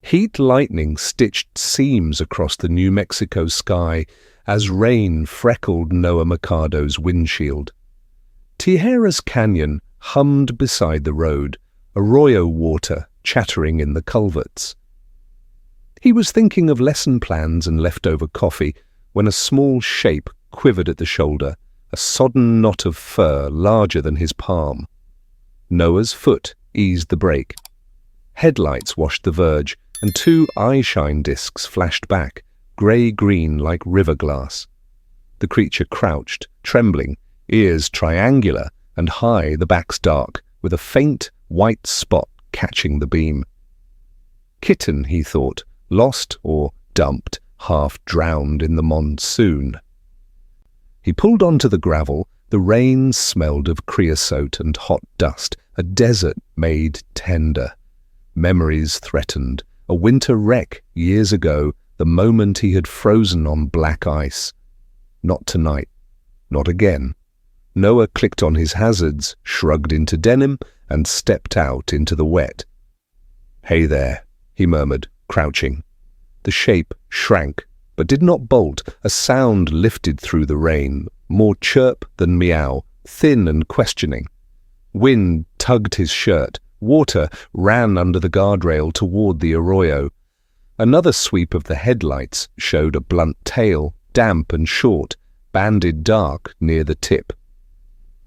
Heat lightning stitched seams across the New Mexico sky as rain freckled Noah Mercado's windshield. Tijeras Canyon hummed beside the road, arroyo water chattering in the culverts. He was thinking of lesson plans and leftover coffee when a small shape quivered at the shoulder, a sodden knot of fur larger than his palm. Noah's foot eased the brake. Headlights washed the verge, and two eyeshine discs flashed back, grey-green like river glass. The creature crouched, trembling, ears triangular, and high, the backs dark, with a faint white spot catching the beam. Kitten, he thought, lost or dumped, half drowned in the monsoon. He pulled onto the gravel. The rain smelled of creosote and hot dust, a desert made tender. Memories threatened, a winter wreck years ago, the moment he had frozen on black ice. Not tonight. Not again. Noah clicked on his hazards, shrugged into denim, and stepped out into the wet. "Hey there," he murmured, crouching. The shape shrank, but did not bolt. A sound lifted through the rain, more chirp than meow, thin and questioning. Wind tugged his shirt. Water ran under the guardrail toward the arroyo. Another sweep of the headlights showed a blunt tail, damp and short, banded dark near the tip.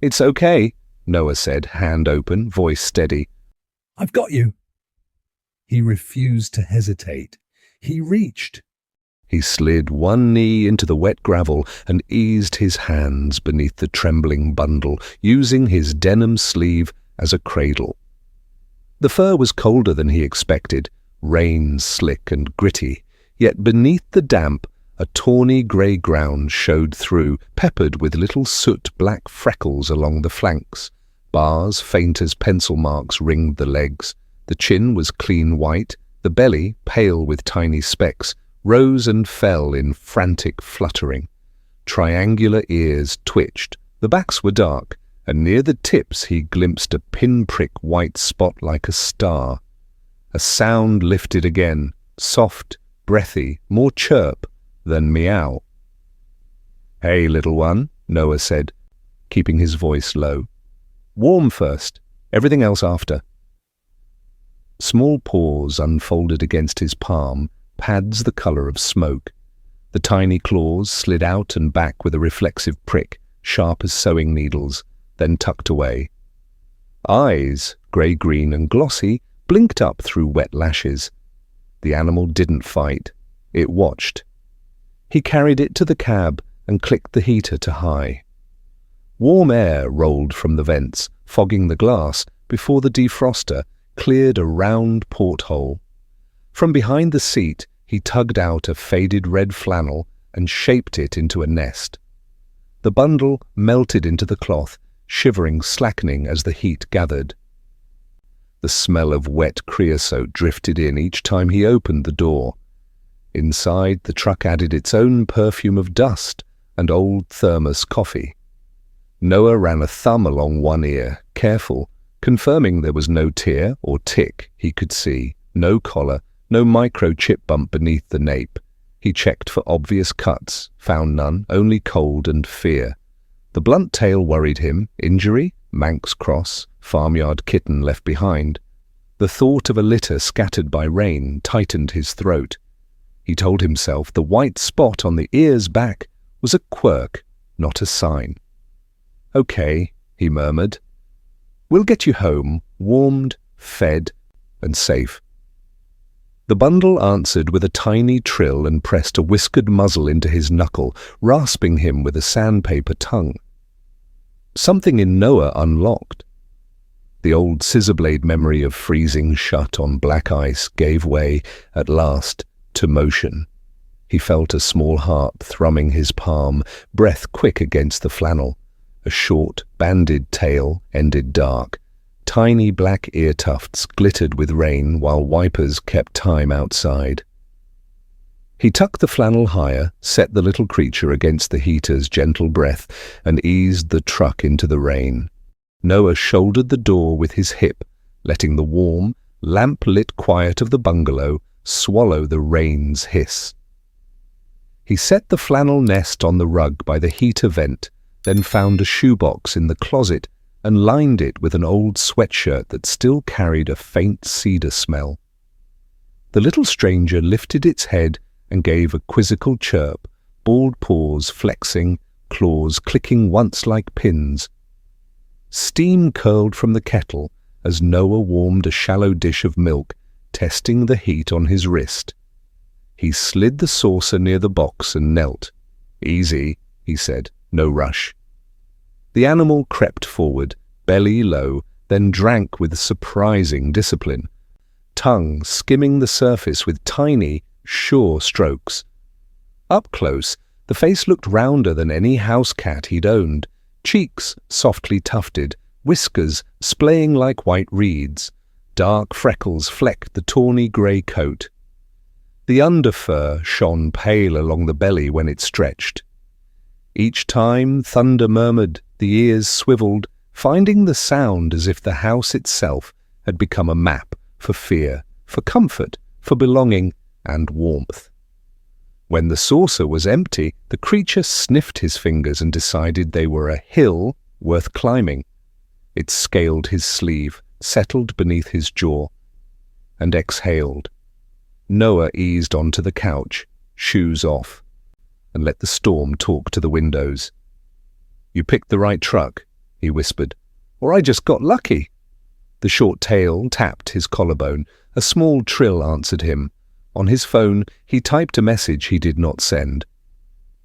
"It's okay," Noah said, hand open, voice steady. "I've got you." He refused to hesitate. He reached. He slid one knee into the wet gravel and eased his hands beneath the trembling bundle, using his denim sleeve as a cradle. The fur was colder than he expected, rain slick and gritty, yet beneath the damp, a tawny grey ground showed through, peppered with little soot-black freckles along the flanks. Bars faint as pencil marks ringed the legs. The chin was clean white, the belly, pale with tiny specks, rose and fell in frantic fluttering. Triangular ears twitched. The backs were dark, and near the tips he glimpsed a pinprick white spot like a star. A sound lifted again, soft, breathy, more chirp than meow. "Hey, little one," Noah said, keeping his voice low. "Warm first, everything else after." Small paws unfolded against his palm, pads the color of smoke. The tiny claws slid out and back with a reflexive prick, sharp as sewing needles, then tucked away. Eyes, grey-green and glossy, blinked up through wet lashes. The animal didn't fight. It watched. He carried it to the cab and clicked the heater to high. Warm air rolled from the vents, fogging the glass before the defroster cleared a round porthole. From behind the seat, he tugged out a faded red flannel and shaped it into a nest. The bundle melted into the cloth, shivering, slackening as the heat gathered. The smell of wet creosote drifted in each time he opened the door. Inside, the truck added its own perfume of dust and old thermos coffee. Noah ran a thumb along one ear, careful, confirming there was no tear or tick he could see, no collar, no microchip bump beneath the nape. He checked for obvious cuts, found none, only cold and fear. The blunt tail worried him. Injury? Manx cross, farmyard kitten left behind. The thought of a litter scattered by rain tightened his throat. He told himself the white spot on the ear's back was a quirk, not a sign. "Okay," he murmured. "We'll get you home, warmed, fed, and safe." The bundle answered with a tiny trill and pressed a whiskered muzzle into his knuckle, rasping him with a sandpaper tongue. Something in Noah unlocked. The old scissor-blade memory of freezing shut on black ice gave way, at last, to motion. He felt a small heart thrumming his palm, breath quick against the flannel. A short, banded tail ended dark. Tiny black ear tufts glittered with rain while wipers kept time outside. He tucked the flannel higher, set the little creature against the heater's gentle breath, and eased the truck into the rain. Noah shouldered the door with his hip, letting the warm, lamp-lit quiet of the bungalow swallow the rain's hiss. He set the flannel nest on the rug by the heater vent, then found a shoebox in the closet and lined it with an old sweatshirt that still carried a faint cedar smell. The little stranger lifted its head and gave a quizzical chirp, bald paws flexing, claws clicking once like pins. Steam curled from the kettle as Noah warmed a shallow dish of milk, testing the heat on his wrist. He slid the saucer near the box and knelt. "Easy," he said, "no rush." The animal crept forward, belly low, then drank with surprising discipline, tongue skimming the surface with tiny, sure strokes. Up close, the face looked rounder than any house cat he'd owned, cheeks softly tufted, whiskers splaying like white reeds. Dark freckles flecked the tawny grey coat. The underfur shone pale along the belly when it stretched. Each time thunder murmured, the ears swiveled, finding the sound as if the house itself had become a map for fear, for comfort, for belonging and warmth. When the saucer was empty, the creature sniffed his fingers and decided they were a hill worth climbing. It scaled his sleeve, settled beneath his jaw, and exhaled. Noah eased onto the couch, shoes off, and let the storm talk to the windows. "You picked the right truck," he whispered, "or I just got lucky." The short tail tapped his collarbone. A small trill answered him. On his phone, he typed a message he did not send.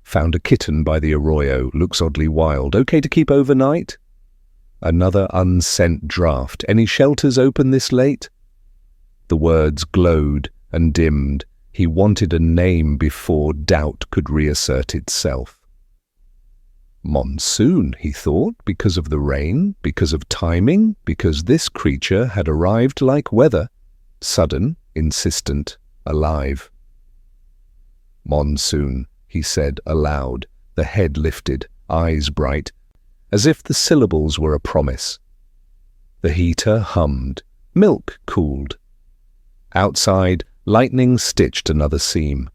"Found a kitten by the arroyo. Looks oddly wild. Okay to keep overnight?" Another unsent draft. "Any shelters open this late?" The words glowed and dimmed. He wanted a name before doubt could reassert itself. Monsoon, he thought, because of the rain, because of timing, because this creature had arrived like weather, sudden, insistent, alive. "Monsoon," he said aloud, the head lifted, eyes bright, as if the syllables were a promise. The heater hummed. Milk cooled. Outside, lightning stitched another seam.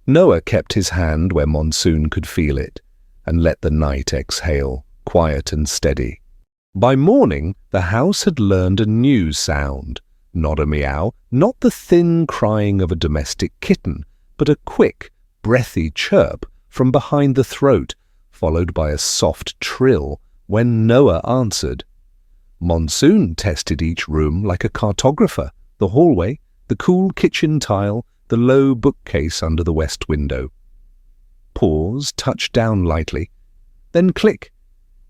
Noah kept his hand where Monsoon could feel it, and let the night exhale, quiet and steady. By morning, the house had learned a new sound. Not a meow, not the thin crying of a domestic kitten, but a quick, breathy chirp from behind the throat, followed by a soft trill when Noah answered. Monsoon tested each room like a cartographer, the hallway, the cool kitchen tile, the low bookcase under the west window. Paws touched down lightly, then click.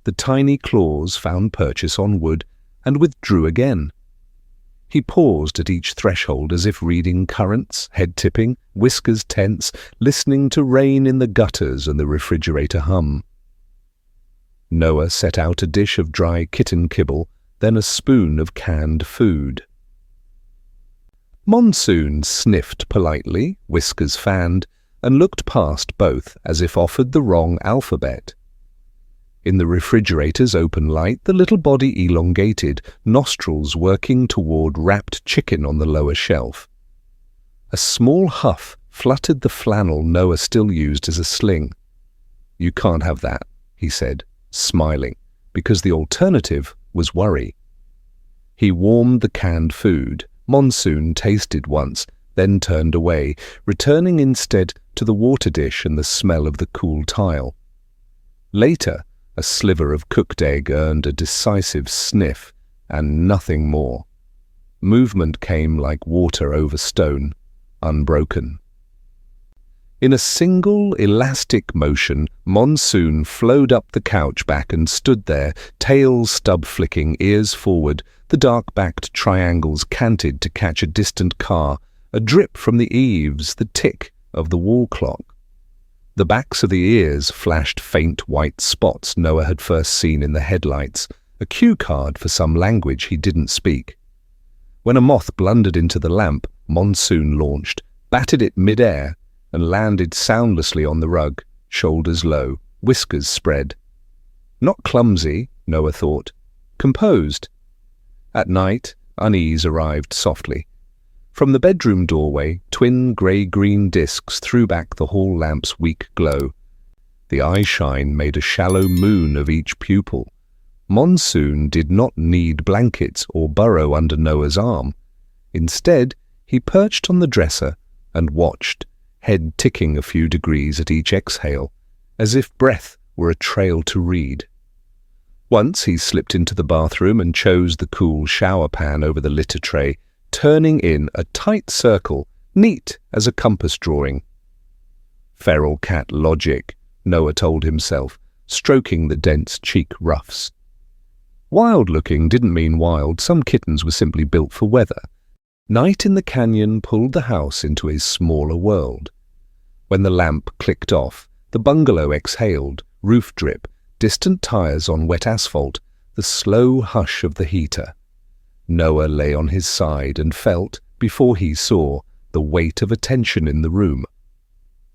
The tiny claws found purchase on wood and withdrew again. He paused at each threshold as if reading currents, head tipping, whiskers tense, listening to rain in the gutters and the refrigerator hum. Noah set out a dish of dry kitten kibble, then a spoon of canned food. Monsoon sniffed politely, whiskers fanned, and looked past both as if offered the wrong alphabet. In the refrigerator's open light, the little body elongated, nostrils working toward wrapped chicken on the lower shelf. A small huff fluttered the flannel Noah still used as a sling. "You can't have that," he said, smiling, because the alternative was worry. He warmed the canned food. Monsoon tasted once, then turned away, returning instead to the water dish and the smell of the cool tile. Later, a sliver of cooked egg earned a decisive sniff, and nothing more. Movement came like water over stone, unbroken. In a single, elastic motion, Monsoon flowed up the couch back and stood there, tail stub-flicking, ears forward, the dark-backed triangles canted to catch a distant car, a drip from the eaves, the tick of the wall clock. The backs of the ears flashed faint white spots Noah had first seen in the headlights, a cue card for some language he didn't speak. When a moth blundered into the lamp, Monsoon launched, batted it mid-air, and landed soundlessly on the rug, shoulders low, whiskers spread. Not clumsy, Noah thought. Composed. At night, unease arrived softly. From the bedroom doorway, twin grey-green discs threw back the hall lamp's weak glow. The eye shine made a shallow moon of each pupil. Monsoon did not need blankets or burrow under Noah's arm. Instead, he perched on the dresser and watched, head ticking a few degrees at each exhale, as if breath were a trail to read. Once he slipped into the bathroom and chose the cool shower pan over the litter tray, turning in a tight circle, neat as a compass drawing. Feral cat logic, Noah told himself, stroking the dense cheek ruffs. Wild-looking didn't mean wild. Some kittens were simply built for weather. Night in the canyon pulled the house into a smaller world. When the lamp clicked off, the bungalow exhaled, roof drip, distant tires on wet asphalt, the slow hush of the heater. Noah lay on his side and felt, before he saw, the weight of attention in the room.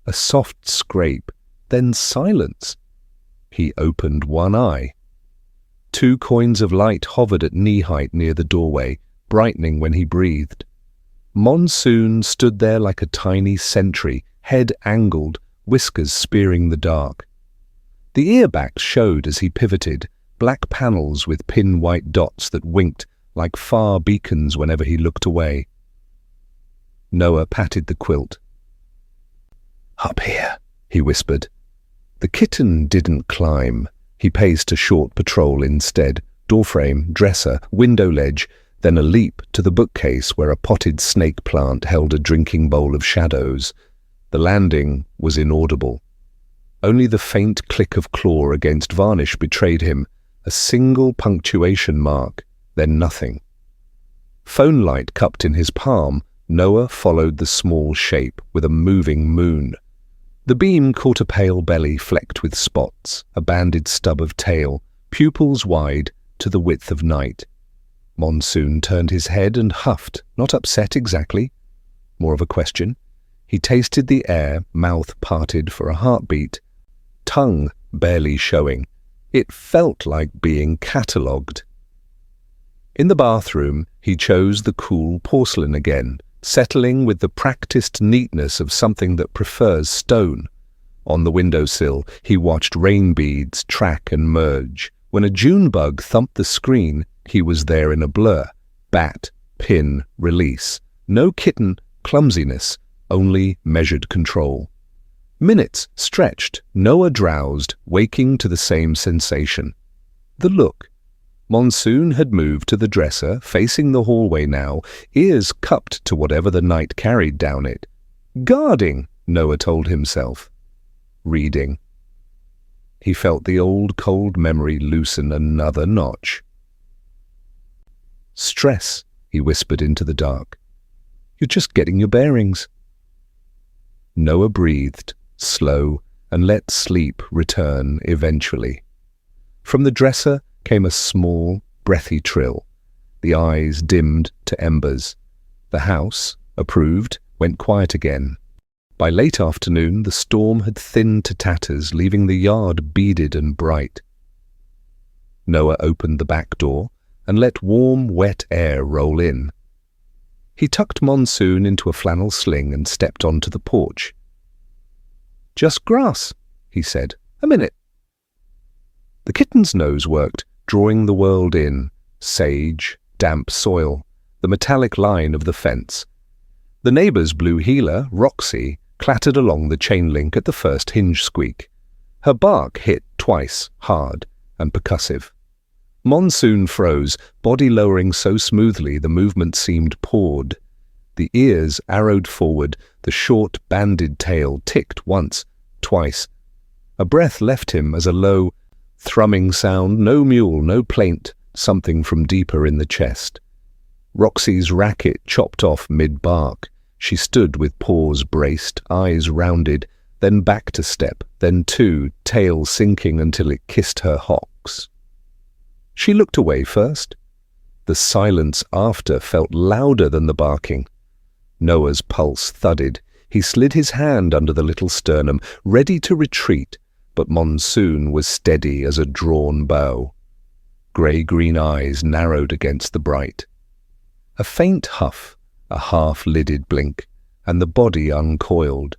A soft scrape, then silence. He opened one eye. 2 coins of light hovered at knee-height near the doorway, brightening when he breathed. Monsoon stood there like a tiny sentry, head angled, whiskers spearing the dark. The earbacks showed as he pivoted, black panels with pin-white dots that winked like far beacons whenever he looked away. Noah patted the quilt. "Up here," he whispered. The kitten didn't climb. He paced a short patrol instead, doorframe, dresser, window ledge, then a leap to the bookcase where a potted snake plant held a drinking bowl of shadows. The landing was inaudible. Only the faint click of claw against varnish betrayed him, a single punctuation mark, then nothing. Phone light cupped in his palm, Noah followed the small shape with a moving moon. The beam caught a pale belly flecked with spots, a banded stub of tail, pupils wide to the width of night. Monsoon turned his head and huffed, not upset exactly. More of a question. He tasted the air, mouth parted for a heartbeat, tongue barely showing. It felt like being catalogued. In the bathroom, he chose the cool porcelain again, settling with the practiced neatness of something that prefers stone. On the windowsill, he watched rain beads track and merge. When a June bug thumped the screen, he was there in a blur. Bat, pin, release. No kitten, clumsiness, only measured control. Minutes stretched, Noah drowsed, waking to the same sensation. The look. Monsoon had moved to the dresser, facing the hallway now, ears cupped to whatever the night carried down it. Guarding, Noah told himself. Reading. He felt the old cold memory loosen another notch. Stress, he whispered into the dark. You're just getting your bearings. Noah breathed, slow, and let sleep return eventually. From the dresser came a small, breathy trill. The eyes dimmed to embers. The house, approved, went quiet again. By late afternoon, the storm had thinned to tatters, leaving the yard beaded and bright. Noah opened the back door and let warm, wet air roll in. He tucked Monsoon into a flannel sling and stepped onto the porch. "Just grass," he said. "A minute." The kitten's nose worked, drawing the world in. Sage, damp soil, the metallic line of the fence. The neighbour's blue heeler, Roxy, clattered along the chain link at the first hinge squeak. Her bark hit twice, hard and percussive. Monsoon froze, body lowering so smoothly the movement seemed poured. The ears arrowed forward, the short, banded tail ticked once, twice. A breath left him as a low, thrumming sound, no mule, no plaint, something from deeper in the chest. Roxy's racket chopped off mid-bark. She stood with paws braced, eyes rounded, then back to step, then two, tail sinking until it kissed her hocks. She looked away first. The silence after felt louder than the barking. Noah's pulse thudded. He slid his hand under the little sternum, ready to retreat, but Monsoon was steady as a drawn bow. Grey-green eyes narrowed against the bright. A faint huff, a half-lidded blink, and the body uncoiled.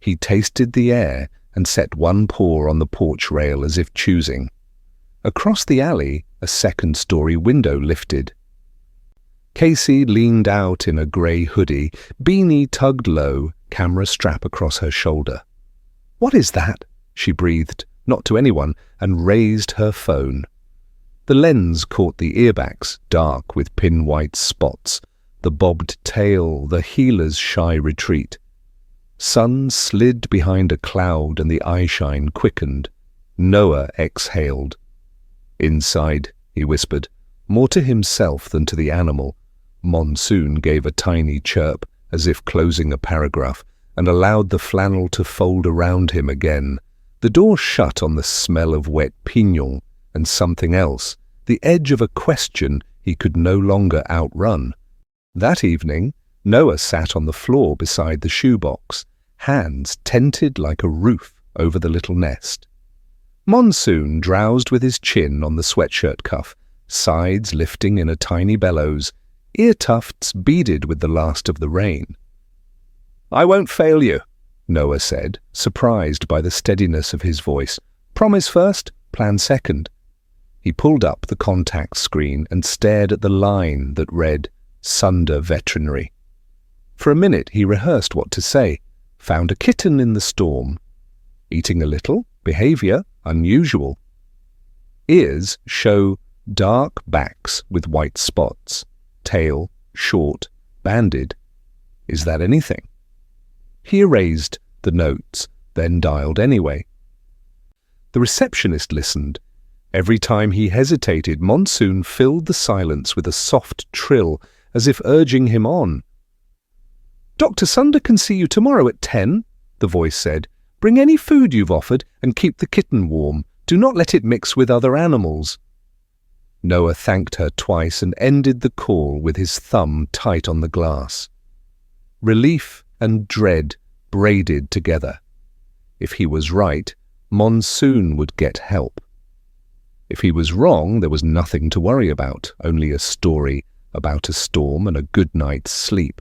He tasted the air and set one paw on the porch rail as if choosing. Across the alley, a second-story window lifted. Casey leaned out in a grey hoodie, beanie tugged low, camera strap across her shoulder. "What is that?" she breathed, not to anyone, and raised her phone. The lens caught the earbacks, dark with pin-white spots, the bobbed tail, the heeler's shy retreat. Sun slid behind a cloud and the eyeshine quickened. Noah exhaled. "Inside," he whispered, more to himself than to the animal. Monsoon gave a tiny chirp, as if closing a paragraph, and allowed the flannel to fold around him again. The door shut on the smell of wet pignon and something else, the edge of a question he could no longer outrun. That evening, Noah sat on the floor beside the shoebox, hands tented like a roof over the little nest. Monsoon drowsed with his chin on the sweatshirt cuff, sides lifting in a tiny bellows, ear tufts beaded with the last of the rain. "I won't fail you," Noah said, surprised by the steadiness of his voice. "Promise first, plan second." He pulled up the contact screen and stared at the line that read, "Sunder Veterinary." For a minute he rehearsed what to say. Found a kitten in the storm. Eating a little, behavior unusual. Ears show dark backs with white spots. Tail short, banded. Is that anything? He erased the notes, then dialed anyway. The receptionist listened. Every time he hesitated, Monsoon filled the silence with a soft trill, as if urging him on. "Dr. Sunder can see you tomorrow at 10, the voice said. "Bring any food you've offered and keep the kitten warm. Do not let it mix with other animals." Noah thanked her twice and ended the call with his thumb tight on the glass. Relief and dread braided together. If he was right, Monsoon would get help. If he was wrong, there was nothing to worry about, only a story about a storm and a good night's sleep.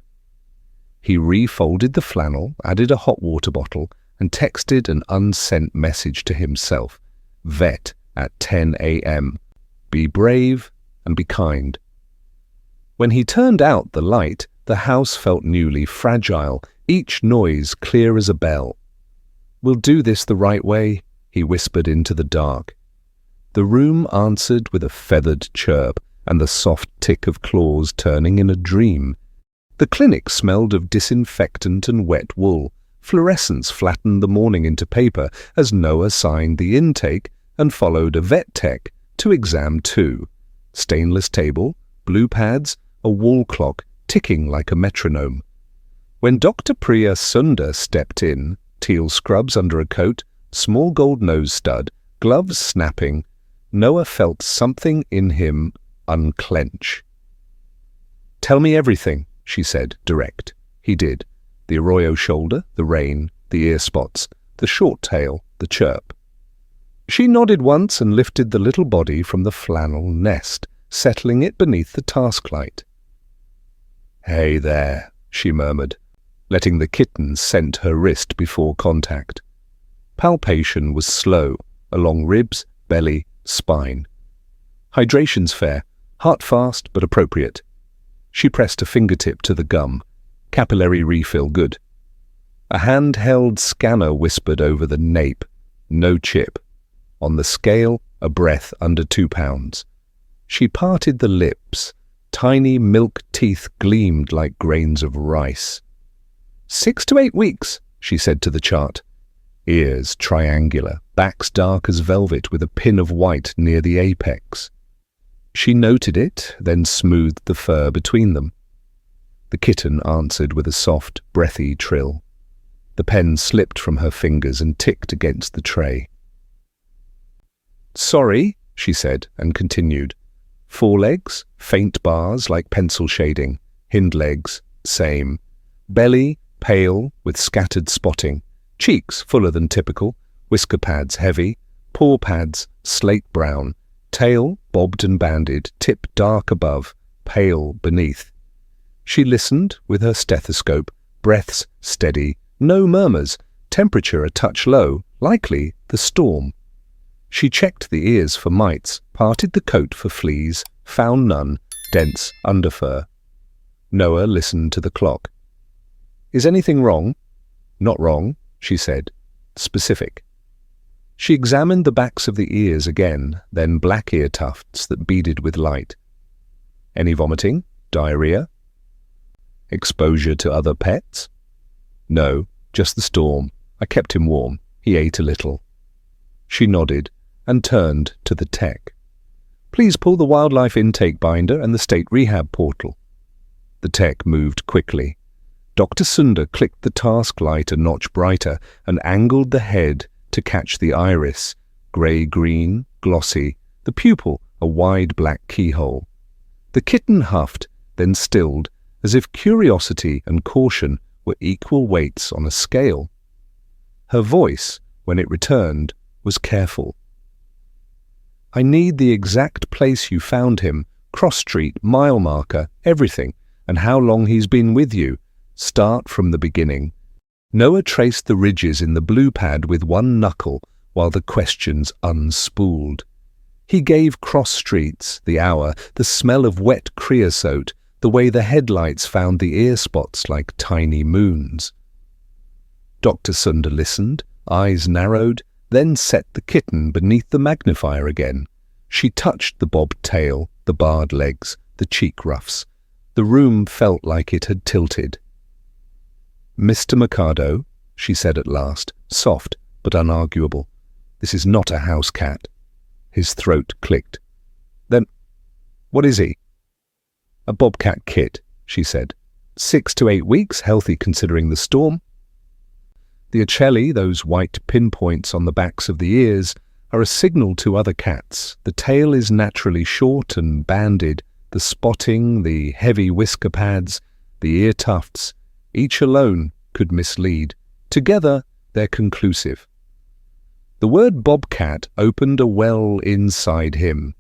He refolded the flannel, added a hot water bottle, and texted an unsent message to himself. Vet at 10 a.m. Be brave and be kind. When he turned out the light, the house felt newly fragile, each noise clear as a bell. "We'll do this the right way," he whispered into the dark. The room answered with a feathered chirp and the soft tick of claws turning in a dream. The clinic smelled of disinfectant and wet wool. Fluorescence flattened the morning into paper as Noah signed the intake and followed a vet tech to exam 2. Stainless table, blue pads, a wall clock ticking like a metronome. When Dr. Priya Sunder stepped in, teal scrubs under a coat, small gold nose stud, gloves snapping, Noah felt something in him unclench. "Tell me everything," she said, direct. He did. The arroyo shoulder, the rain, the ear spots, the short tail, the chirp. She nodded once and lifted the little body from the flannel nest, settling it beneath the task light. "Hey there," she murmured, letting the kitten scent her wrist before contact. Palpation was slow, along ribs, belly, spine. Hydration's fair, heart fast but appropriate. She pressed a fingertip to the gum. Capillary refill good. A handheld scanner whispered over the nape. No chip. On the scale, a breath under 2 pounds. She parted the lips. Tiny milk teeth gleamed like grains of rice. 6 to 8 weeks, she said to the chart. Ears triangular, backs dark as velvet with a pin of white near the apex. She noted it, then smoothed the fur between them. The kitten answered with a soft, breathy trill. The pen slipped from her fingers and ticked against the tray. "Sorry," she said, and continued. Forelegs, faint bars like pencil shading. Hind legs, same. Belly, pale, with scattered spotting. Cheeks, fuller than typical. Whisker pads, heavy. Paw pads, slate brown. Tail, bobbed and banded, tip dark above, pale beneath. She listened with her stethoscope, breaths steady, no murmurs, temperature a touch low, likely the storm. She checked the ears for mites, parted the coat for fleas, found none, dense underfur. Noah listened to the clock. "Is anything wrong?" "Not wrong," she said. "Specific." She examined the backs of the ears again, then black ear tufts that beaded with light. "Any vomiting? Diarrhea? Exposure to other pets?" "No, just the storm. I kept him warm. He ate a little." She nodded and turned to the tech. "Please pull the wildlife intake binder and the state rehab portal." The tech moved quickly. Dr. Sunder clicked the task light a notch brighter and angled the head to catch the iris, grey-green, glossy, the pupil a wide black keyhole. The kitten huffed, then stilled, as if curiosity and caution were equal weights on a scale. Her voice, when it returned, was careful. "I need the exact place you found him, cross street, mile marker, everything, and how long he's been with you. Start from the beginning." Noah traced the ridges in the blue pad with one knuckle while the questions unspooled. He gave cross streets, the hour, the smell of wet creosote, the way the headlights found the ear spots like tiny moons. Dr. Sunder listened, eyes narrowed, then set the kitten beneath the magnifier again. She touched the bobbed tail, the barred legs, the cheek ruffs. The room felt like it had tilted. "Mr. Mikado," she said at last, soft but unarguable, "this is not a house cat." His throat clicked. "Then, what is he?" "A bobcat kit," she said. 6 to 8 weeks, healthy considering the storm. The ocelli, those white pinpoints on the backs of the ears, are a signal to other cats. The tail is naturally short and banded, the spotting, the heavy whisker pads, the ear tufts, each alone could mislead. Together, they're conclusive. The word bobcat opened a well inside him.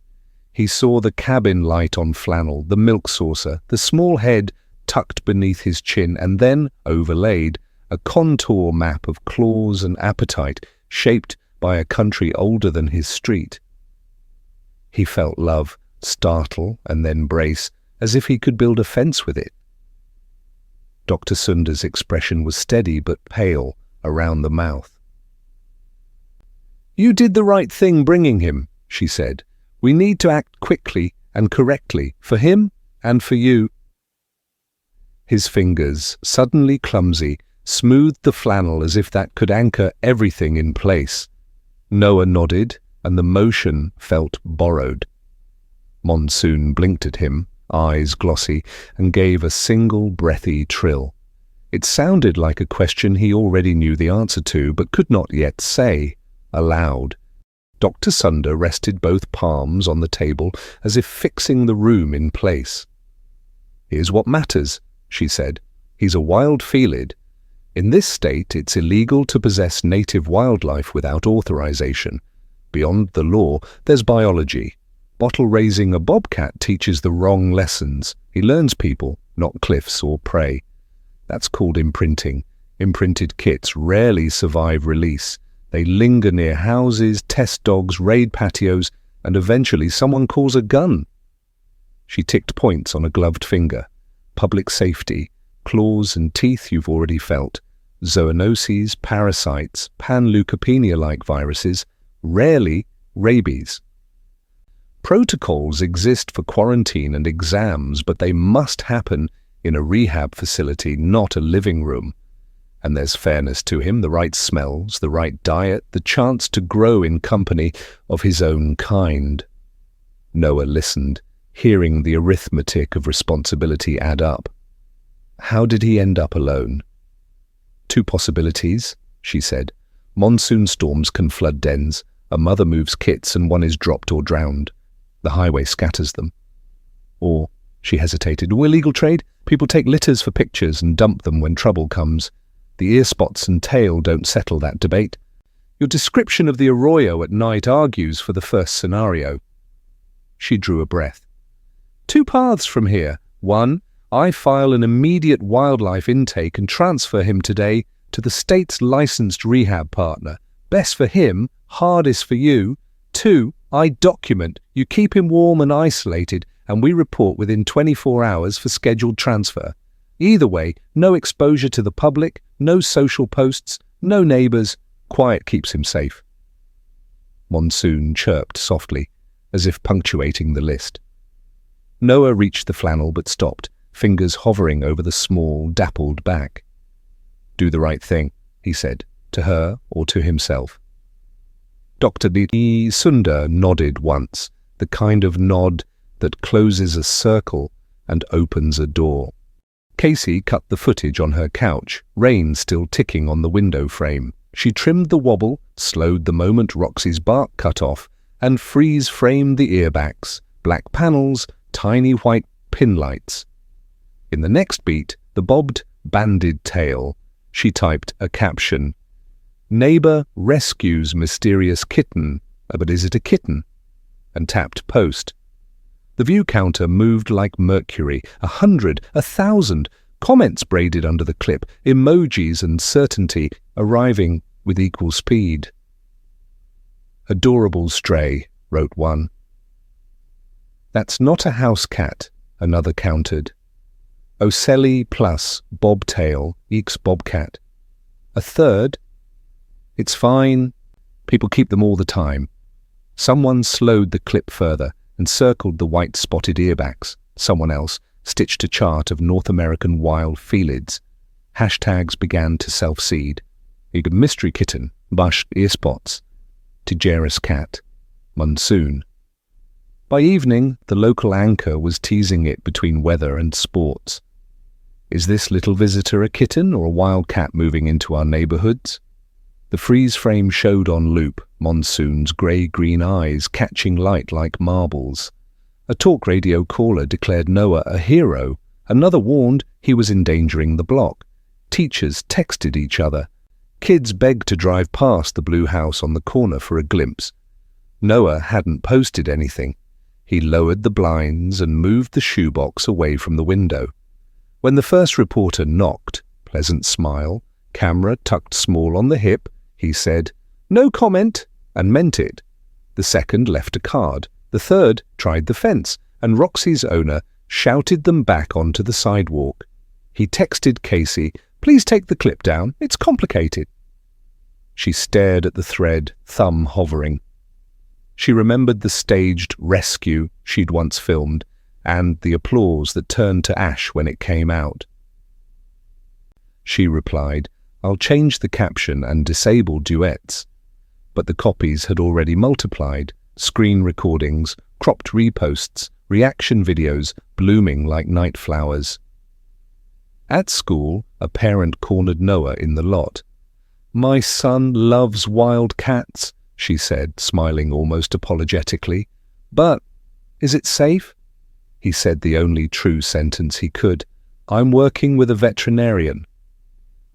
He saw the cabin light on flannel, the milk saucer, the small head tucked beneath his chin, and then, overlaid, a contour map of claws and appetite shaped by a country older than his street. He felt love startle and then brace, as if he could build a fence with it. Dr. Sunder's expression was steady but pale around the mouth. "You did the right thing bringing him," she said. "We need to act quickly and correctly, for him and for you." His fingers, suddenly clumsy, smoothed the flannel as if that could anchor everything in place. Noah nodded, and the motion felt borrowed. Monsoon blinked at him, eyes glossy, and gave a single breathy trill. It sounded like a question he already knew the answer to, but could not yet say aloud. Dr. Sunder rested both palms on the table as if fixing the room in place. "Here's what matters," she said. "He's a wild felid. In this state, it's illegal to possess native wildlife without authorization. Beyond the law, there's biology. Bottle-raising a bobcat teaches the wrong lessons. He learns people, not cliffs or prey. That's called imprinting. Imprinted kits rarely survive release. They linger near houses, test dogs, raid patios, and eventually someone calls a gun." She ticked points on a gloved finger. "Public safety. Claws and teeth you've already felt. Zoonoses, parasites, panleukopenia-like viruses, rarely rabies. Protocols exist for quarantine and exams, but they must happen in a rehab facility, not a living room. And there's fairness to him, the right smells, the right diet, the chance to grow in company of his own kind." Noah listened, hearing the arithmetic of responsibility add up. How did he end up alone? "2 possibilities," she said. "Monsoon storms can flood dens. A mother moves kits and one is dropped or drowned. The highway scatters them. Or," she hesitated, "illegal trade. People take litters for pictures and dump them when trouble comes. The ear spots and tail don't settle that debate. Your description of the arroyo at night argues for the first scenario." She drew a breath. "2 paths from here. One, I file an immediate wildlife intake and transfer him today to the state's licensed rehab partner. Best for him, hardest for you. 2, I document. You keep him warm and isolated, and we report within 24 hours for scheduled transfer. Either way, no exposure to the public, no social posts, no neighbors. Quiet keeps him safe. Monsoon chirped softly, as if punctuating the list. Noah reached the flannel but stopped, fingers hovering over the small, dappled back. Do the right thing, he said, to her or to himself. Dr. Sundar nodded once, the kind of nod that closes a circle and opens a door. Casey cut the footage on her couch, rain still ticking on the window frame. She trimmed the wobble, slowed the moment Roxy's bark cut off, and freeze-framed the earbacks, black panels, tiny white pin lights. In the next beat, the bobbed, banded tail, she typed a caption. Neighbor rescues mysterious kitten, but is it a kitten? And tapped post. The view counter moved like mercury, 100, 1,000, comments braided under the clip, emojis and certainty arriving with equal speed. Adorable stray, wrote one. That's not a house cat, another countered. Ocelli plus bobtail eeks bobcat. A third. It's fine. People keep them all the time. Someone slowed the clip further and circled the white spotted earbacks. Someone else stitched a chart of North American wild felids. Hashtags began to self-seed. Mystery kitten, bush ear spots. Tigeris cat, Monsoon. By evening, the local anchor was teasing it between weather and sports. Is this little visitor a kitten or a wild cat moving into our neighborhoods? The freeze frame showed on loop Monsoon's grey-green eyes catching light like marbles. A talk radio caller declared Noah a hero. Another warned he was endangering the block. Teachers texted each other. Kids begged to drive past the blue house on the corner for a glimpse. Noah hadn't posted anything. He lowered the blinds and moved the shoebox away from the window. When the first reporter knocked, pleasant smile, camera tucked small on the hip, he said, "No comment," and meant it. The second left a card. The third tried the fence, and Roxy's owner shouted them back onto the sidewalk. He texted Casey, "Please take the clip down, it's complicated." She stared at the thread, thumb hovering. She remembered the staged rescue she'd once filmed, and the applause that turned to ash when it came out. She replied, "I'll change the caption and disable duets." But the copies had already multiplied, screen recordings, cropped reposts, reaction videos blooming like night flowers. At school, a parent cornered Noah in the lot. "My son loves wild cats," she said, smiling almost apologetically. "But, is it safe?" He said the only true sentence he could. "I'm working with a veterinarian."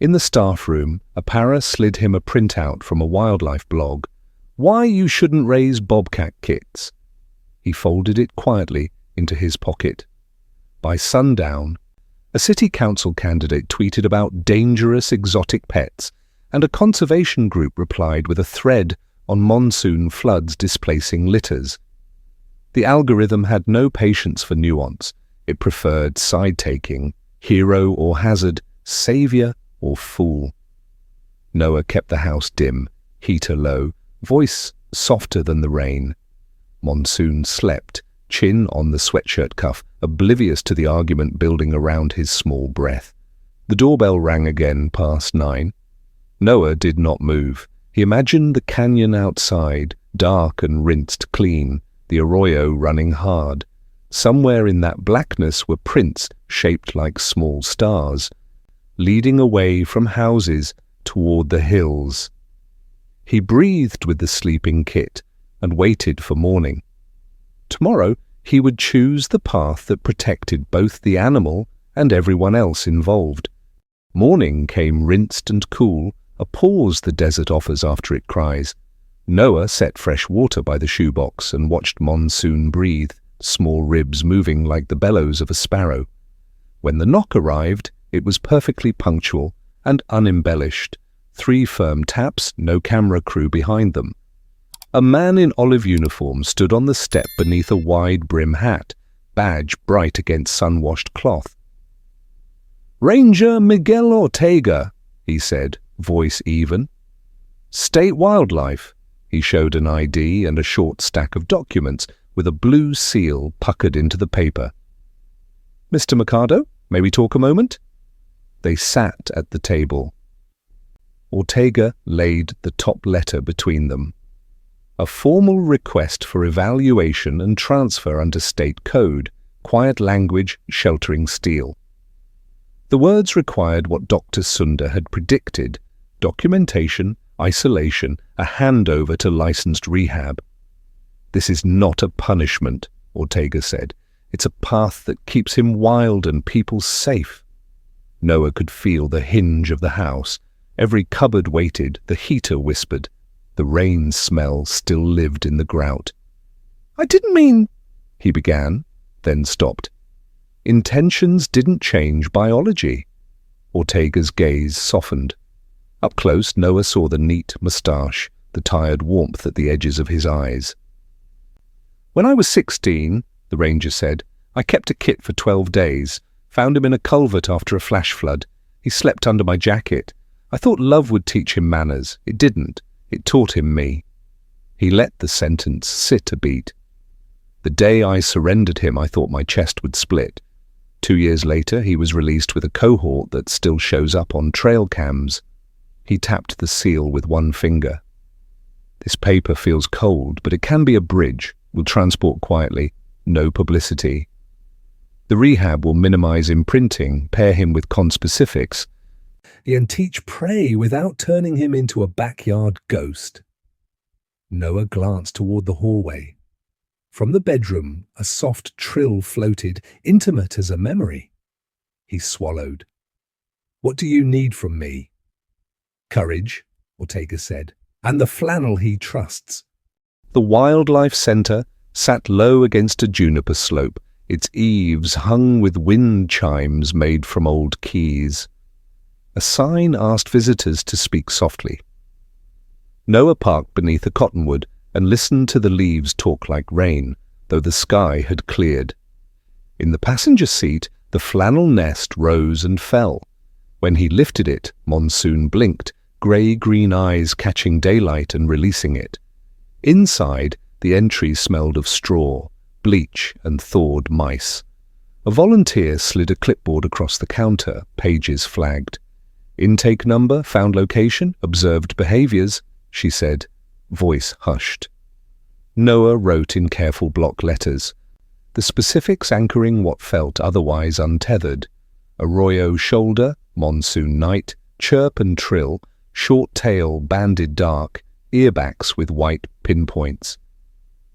In the staff room, a para slid him a printout from a wildlife blog. "Why you shouldn't raise bobcat kits." He folded it quietly into his pocket. By sundown, a city council candidate tweeted about dangerous exotic pets, and a conservation group replied with a thread on monsoon floods displacing litters. The algorithm had no patience for nuance. It preferred side-taking, hero or hazard, savior or fool. Noah kept the house dim, heater low, voice softer than the rain. Monsoon slept, chin on the sweatshirt cuff, oblivious to the argument building around his small breath. The doorbell rang again past 9. Noah did not move. He imagined the canyon outside, dark and rinsed clean, the arroyo running hard. Somewhere in that blackness were prints shaped like small stars, leading away from houses toward the hills. He breathed with the sleeping kit and waited for morning. Tomorrow he would choose the path that protected both the animal and everyone else involved. Morning came rinsed and cool, a pause the desert offers after it cries. Noah set fresh water by the shoebox and watched Monsoon breathe, small ribs moving like the bellows of a sparrow. When the knock arrived, it was perfectly punctual and unembellished. 3 firm taps, no camera crew behind them. A man in olive uniform stood on the step beneath a wide brim hat, badge bright against sun-washed cloth. "Ranger Miguel Ortega," he said, voice even. "State Wildlife." He showed an ID and a short stack of documents with a blue seal puckered into the paper. "Mr. Mercado, may we talk a moment?" They sat at the table. Ortega laid the top letter between them. A formal request for evaluation and transfer under state code, quiet language sheltering steel. The words required what Dr. Sunda had predicted: documentation, isolation, a handover to licensed rehab. "This is not a punishment," Ortega said. "It's a path that keeps him wild and people safe." Noah could feel the hinge of the house. Every cupboard waited, the heater whispered. The rain smell still lived in the grout. "I didn't mean—" he began, then stopped. Intentions didn't change biology. Ortega's gaze softened. Up close, Noah saw the neat moustache, the tired warmth at the edges of his eyes. "When I was 16, the ranger said, I kept a kit for 12 days, found him in a culvert after a flash flood. He slept under my jacket. I thought love would teach him manners. It didn't. It taught him me." He let the sentence sit a beat. "The day I surrendered him, I thought my chest would split. 2 years later, he was released with a cohort that still shows up on trail cams." He tapped the seal with one finger. "This paper feels cold, but it can be a bridge. We'll transport quietly. No publicity. The rehab will minimize imprinting, pair him with conspecifics, and teach prey without turning him into a backyard ghost." Noah glanced toward the hallway. From the bedroom, a soft trill floated, intimate as a memory. He swallowed. "What do you need from me?" "Courage," Ortega said, "and the flannel he trusts." The Wildlife Center sat low against a juniper slope, its eaves hung with wind chimes made from old keys. A sign asked visitors to speak softly. Noah parked beneath a cottonwood and listened to the leaves talk like rain, though the sky had cleared. In the passenger seat, the flannel nest rose and fell. When he lifted it, Monsoon blinked, grey-green eyes catching daylight and releasing it. Inside, the entry smelled of straw, bleach, and thawed mice. A volunteer slid a clipboard across the counter, pages flagged. "Intake number, found location, observed behaviors," she said. Voice hushed. Noah wrote in careful block letters, the specifics anchoring what felt otherwise untethered. Arroyo shoulder, monsoon night, chirp and trill, short tail banded dark, earbacks with white pinpoints.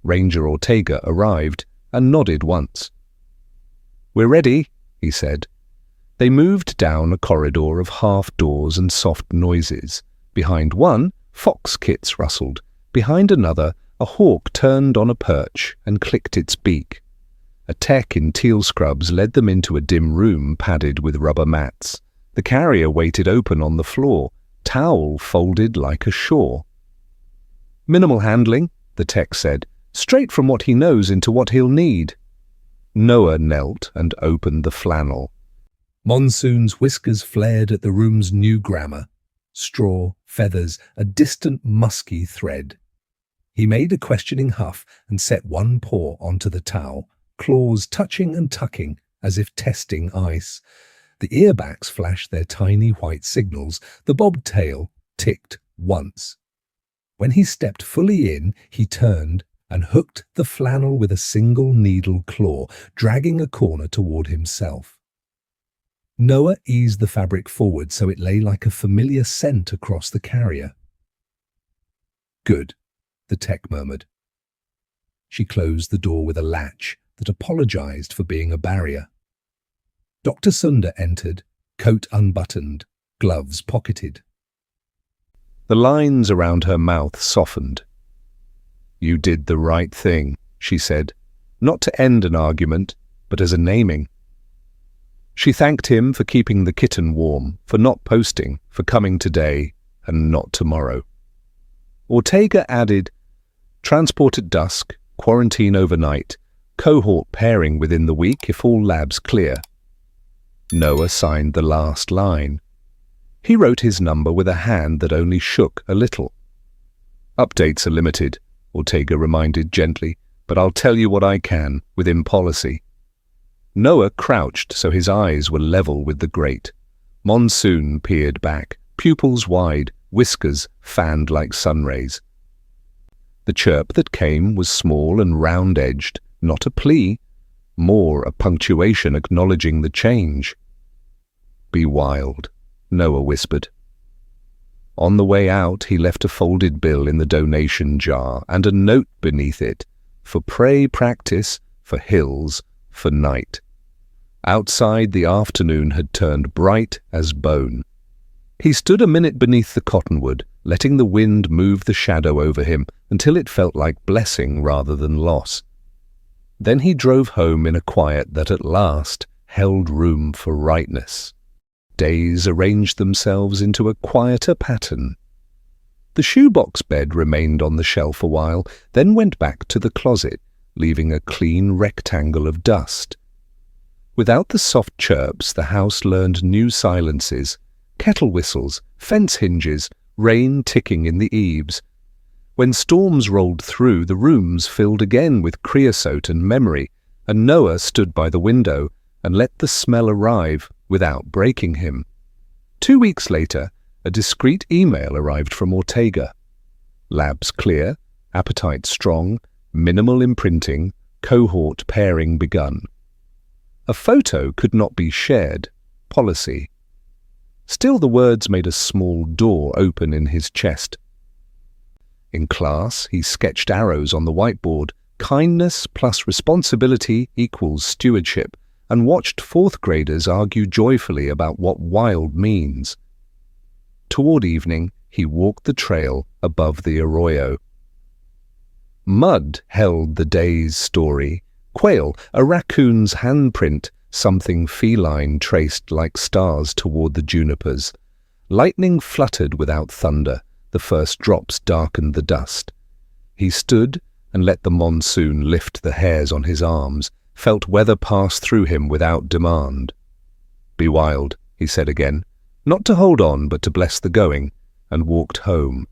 Ranger Ortega arrived and nodded once. "We're ready," he said. They moved down a corridor of half doors and soft noises. Behind one, fox kits rustled. Behind another, a hawk turned on a perch and clicked its beak. A tech in teal scrubs led them into a dim room padded with rubber mats. The carrier waited open on the floor, towel folded like a shawl. "Minimal handling," the tech said, "straight from what he knows into what he'll need." Noah knelt and opened the flannel. Monsoon's whiskers flared at the room's new grammar. Straw, feathers, a distant musky thread. He made a questioning huff and set one paw onto the towel, claws touching and tucking as if testing ice. The earbacks flashed their tiny white signals. The bobtail ticked once. When he stepped fully in, he turned and hooked the flannel with a single needle claw, dragging a corner toward himself. Noah eased the fabric forward so it lay like a familiar scent across the carrier. "Good," the tech murmured. She closed the door with a latch that apologized for being a barrier. Dr. Sunda entered, coat unbuttoned, gloves pocketed. The lines around her mouth softened. "You did the right thing," she said, not to end an argument, but as a naming. She thanked him for keeping the kitten warm, for not posting, for coming today and not tomorrow. Ortega added, transport at dusk, quarantine overnight, cohort pairing within the week if all labs clear. Noah signed the last line. He wrote his number with a hand that only shook a little. Updates are limited, Ortega reminded gently, but I'll tell you what I can, within policy. Noah crouched so his eyes were level with the grate. Monsoon peered back, pupils wide, whiskers fanned like sun rays. The chirp that came was small and round-edged, not a plea, more a punctuation acknowledging the change. Be wild, Noah whispered. On the way out, he left a folded bill in the donation jar and a note beneath it, for prey practice, for hills, for night. Outside, the afternoon had turned bright as bone. He stood a minute beneath the cottonwood, letting the wind move the shadow over him until it felt like blessing rather than loss. Then he drove home in a quiet that at last held room for rightness. Days arranged themselves into a quieter pattern. The shoebox bed remained on the shelf a while, then went back to the closet, leaving a clean rectangle of dust. Without the soft chirps, the house learned new silences, kettle whistles, fence hinges, rain ticking in the eaves. When storms rolled through, the rooms filled again with creosote and memory, and Noah stood by the window and let the smell arrive without breaking him. 2 weeks later, a discreet email arrived from Ortega. Labs clear, appetite strong, minimal imprinting, cohort pairing begun. A photo could not be shared, policy. Still the words made a small door open in his chest. In class, he sketched arrows on the whiteboard, kindness plus responsibility equals stewardship, and watched fourth graders argue joyfully about what wild means. Toward evening, he walked the trail above the arroyo. Mud held the day's story. Quail, a raccoon's handprint, something feline traced like stars toward the junipers. Lightning fluttered without thunder. The first drops darkened the dust. He stood and let the monsoon lift the hairs on his arms, felt weather pass through him without demand. Be wild, he said again, not to hold on but to bless the going, and walked home.